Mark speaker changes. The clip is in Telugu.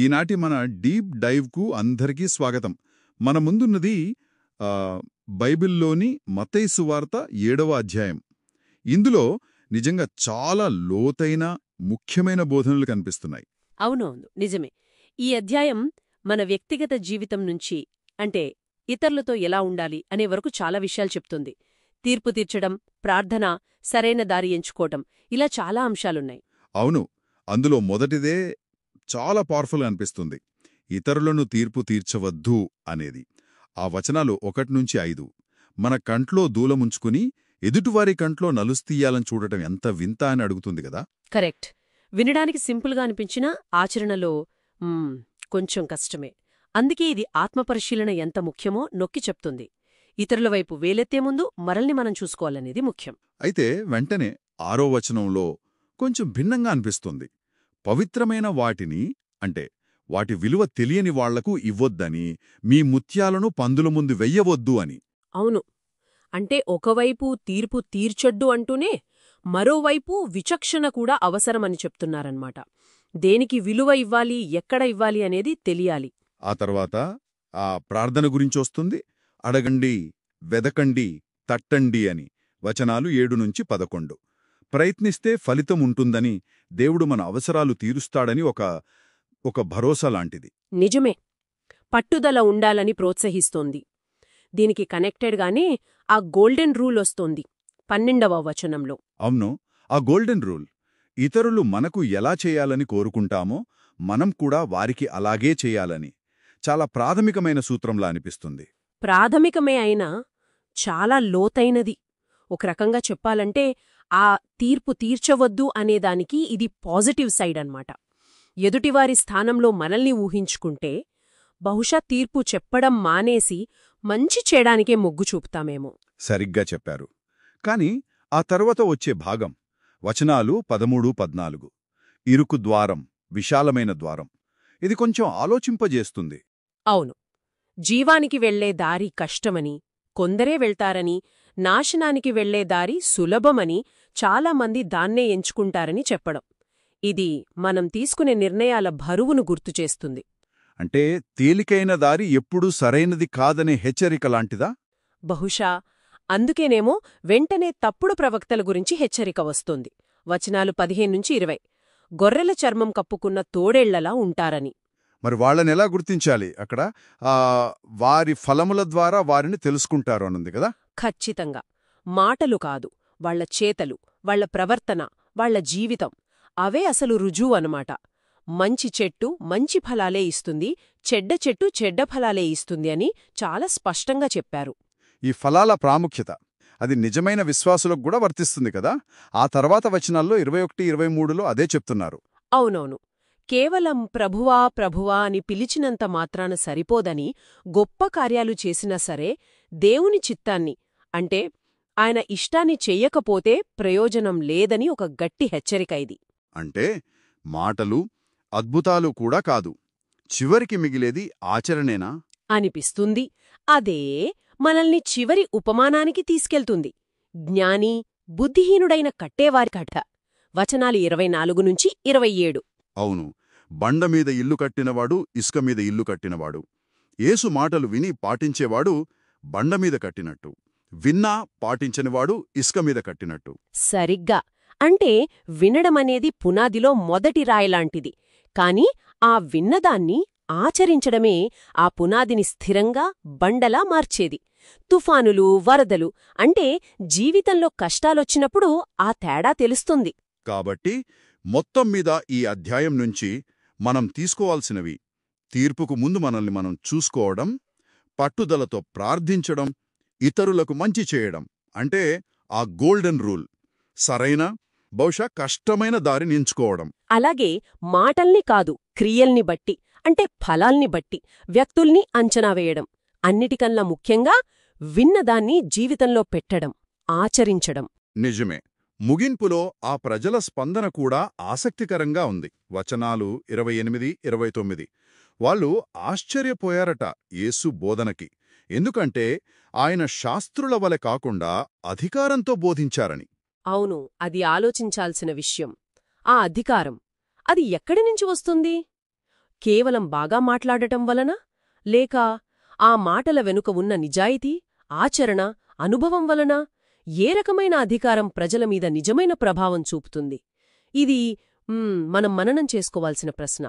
Speaker 1: ఈనాటి మన డీప్ డైవ్కు అందరికీ స్వాగతం. మన ముందున్నది బైబిల్లోని మత్తయి సువార్త 7వ అధ్యాయం. ఇందులో నిజంగా చాలా లోతైన ముఖ్యమైన బోధనలు కనిపిస్తున్నాయి.
Speaker 2: అవునవును, నిజమే. ఈ అధ్యాయం మన వ్యక్తిగత జీవితం నుంచి, అంటే ఇతరులతో ఎలా ఉండాలి అనే వరకు చాలా విషయాలు చెప్తుంది. తీర్పు తీర్చడం, ప్రార్థన, సరైన దారి ఎంచుకోవటం, ఇలా చాలా అంశాలున్నాయి.
Speaker 1: అవును, అందులో మొదటిదే చాలా పవర్ఫుల్గా అనిపిస్తుంది. ఇతరులను తీర్పు తీర్చవద్దు అనేది. ఆ వచనాలు 1-5. మన కంట్లో దూలముంచుకుని ఎదుటివారి కంట్లో నలుస్తీయాలని చూడటం ఎంత వింత అని అడుగుతుంది కదా.
Speaker 2: కరెక్ట్. వినడానికి సింపుల్గా అనిపించినా ఆచరణలో కొంచెం కష్టమే. అందుకే ఇది ఆత్మపరిశీలన ఎంత ముఖ్యమో నొక్కి చెప్తుంది. ఇతరుల వైపు వేలెత్తే ముందు మనల్ని మనం చూసుకోవాలనేది ముఖ్యం.
Speaker 1: అయితే వెంటనే 6వ వచనంలో కొంచెం భిన్నంగా అనిపిస్తుంది. పవిత్రమైన వాటిని, అంటే వాటి విలువ తెలియని వాళ్లకు ఇవ్వొద్దని, మీ ముత్యాలను పందుల ముందు వెయ్యవద్దు అని.
Speaker 2: అవును, అంటే ఒకవైపు తీర్పు తీర్చొద్దు అంటూనే మరోవైపు విచక్షణ కూడా అవసరమని చెప్తున్నారన్నమాట. దేనికి విలువ ఇవ్వాలి, ఎక్కడ ఇవ్వాలి అనేది తెలియాలి.
Speaker 1: ఆ తర్వాత ఆ ప్రార్థన గురించొస్తుంది. అడగండి, వెదకండి, తట్టండి అని వచనాలు 7-11. ప్రయత్నిస్తే ఫలితం ఉంటుందని, దేవుడు మన అవసరాలు తీరుస్తాడని ఒక భరోసా లాంటిది.
Speaker 2: నిజమే. పట్టుదల ఉండాలని ప్రోత్సహిస్తోంది. దీనికి కనెక్టెడ్గానే ఆ గోల్డెన్ రూల్ వస్తోంది 12వ వచనంలో.
Speaker 1: అవును, ఆ గోల్డెన్ రూల్. ఇతరులు మనకు ఎలా చేయాలని కోరుకుంటామో మనం కూడా వారికి అలాగే చేయాలని. చాలా ప్రాథమికమైన సూత్రంలా అనిపిస్తుంది.
Speaker 2: ప్రాథమికమే అయినా చాలా లోతైనది. ఒక రకంగా చెప్పాలంటే ఆ తీర్పు తీర్చవద్దు అనేదానికి ఇది పాజిటివ్ సైడ్ అన్నమాట. ఎదుటివారి స్థానంలో మనల్ని ఊహించుకుంటే బహుశా తీర్పు చెప్పడం మానేసి మంచి చేయడానికే మొగ్గు చూపుతామేమో.
Speaker 1: సరిగ్గా చెప్పారు. కాని ఆ తర్వాత వచ్చే భాగం వచనాలు 13-14. ఇరుకు ద్వారం, విశాలమైన ద్వారం. ఇది కొంచెం ఆలోచింపజేస్తుంది.
Speaker 2: అవును, జీవానికి వెళ్లే దారి కష్టమని, కొందరే వెళ్తారని, నాశనానికి వెళ్లే దారి సులభమని, చాలామంది దాన్నే ఎంచుకుంటారని చెప్పడం. ఇది మనం తీసుకునే నిర్ణయాల బరువును గుర్తుచేస్తుంది.
Speaker 1: అంటే తేలికైన దారి ఎప్పుడూ సరైనది కాదనే హెచ్చరిక లాంటిదా?
Speaker 2: బహుశా అందుకేనేమో వెంటనే తప్పుడు ప్రవక్తల గురించి హెచ్చరిక వస్తోంది. వచనాలు 15-20. గొర్రెల చర్మం కప్పుకున్న తోడేళ్లలా ఉంటారని.
Speaker 1: మరి వాళ్ళనెలా గుర్తించాలి? అక్కడ వారి ఫలముల ద్వారా వారిని తెలుసుకుంటారు అనుంది కదా.
Speaker 2: ఖచ్చితంగా. మాటలు కాదు, వాళ్ల చేతలు, వాళ్ల ప్రవర్తన, వాళ్ల జీవితం, అవే అసలు రుజువు అనమాట. మంచి చెట్టు మంచి ఫలాలే ఇస్తుంది, చెడ్డ చెట్టు చెడ్డ ఫలాలే ఇస్తుంది అని చాలా స్పష్టంగా చెప్పారు.
Speaker 1: ఈ ఫలాల ప్రాముఖ్యత అది నిజమైన విశ్వాసులకు కూడా వర్తిస్తుంది కదా. ఆ తర్వాత వచనాల్లో 21-23లో అదే చెప్తున్నారు.
Speaker 2: అవునవును. కేవలం ప్రభువా ప్రభువా అని పిలిచినంత మాత్రాన సరిపోదని, గొప్ప కార్యాలు చేసినా సరే దేవుని చిత్తాన్ని, అంటే ఆయన ఇష్టాన్ని చెయ్యకపోతే ప్రయోజనం లేదని ఒక గట్టి హెచ్చరిక ఇది.
Speaker 1: అంటే మాటలు, అద్భుతాలు కూడా కాదు, చివరికి మిగిలేది ఆచరణేనా
Speaker 2: అనిపిస్తుంది. అదే మనల్ని చివరి ఉపమానానికి తీసుకెళ్తుంది. జ్ఞాని, బుద్ధిహీనుడైన కట్టేవారి కథ. వచనాలు 24-27.
Speaker 1: అవును, బండమీద ఇల్లు కట్టినవాడు, ఇసుక మీద ఇల్లు కట్టినవాడు. యేసు మాటలు విని పాటించేవాడు బండమీద కట్టినట్టు, విన్నా పాటించనివాడు ఇసుక మీద కట్టినట్టు.
Speaker 2: సరిగ్గా. అంటే వినడమనేది పునాదిలో మొదటి రాయిలాంటిది. కాని ఆ విన్నదాన్ని ఆచరించడమే ఆ పునాదిని స్థిరంగా బండలా మార్చేది. తుఫానులు, వరదలు, అంటే జీవితంలో కష్టాలొచ్చినప్పుడు ఆ తేడా తెలుస్తుంది.
Speaker 1: కాబట్టి మొత్తం మీద ఈ అధ్యాయం నుంచి మనం తీసుకోవాల్సినవి: తీర్పుకు ముందు మనల్ని మనం చూసుకోవడం, పట్టుదలతో ప్రార్థించడం, ఇతరులకు మంచి చేయడం, అంటే ఆ గోల్డెన్ రూల్, సరైన, బహుశా కష్టమైన దారిని ఎంచుకోవడం.
Speaker 2: అలాగే మాటల్ని కాదు, క్రియల్ని బట్టి, అంటే ఫలాల్ని బట్టి వ్యక్తుల్ని అంచనా వేయడం. అన్నిటికన్నా ముఖ్యంగా విన్నదాన్ని జీవితంలో పెట్టడం, ఆచరించడం.
Speaker 1: నిజమే. ముగింపులో ఆ ప్రజల స్పందన కూడా ఆసక్తికరంగా ఉంది. వచనాలు 28-29. వాళ్ళు ఆశ్చర్యపోయారట యేసు బోధనకి. ఎందుకంటే ఆయన శాస్త్రుల వలె కాకుండా అధికారంతో బోధించారని.
Speaker 2: అవును, అది ఆలోచించాల్సిన విషయం. ఆ అధికారం, అది ఎక్కడి నుంచి వస్తుంది? కేవలం బాగా మాట్లాడటం వలన, లేక ఆ మాటల వెనుక ఉన్న నిజాయితీ, ఆచరణ, అనుభవం వలన ఏ రకమైన అధికారం ప్రజల మీద నిజమైన ప్రభావం చూపుతుంది? ఇది మనం మననం చేసుకోవాల్సిన ప్రశ్న.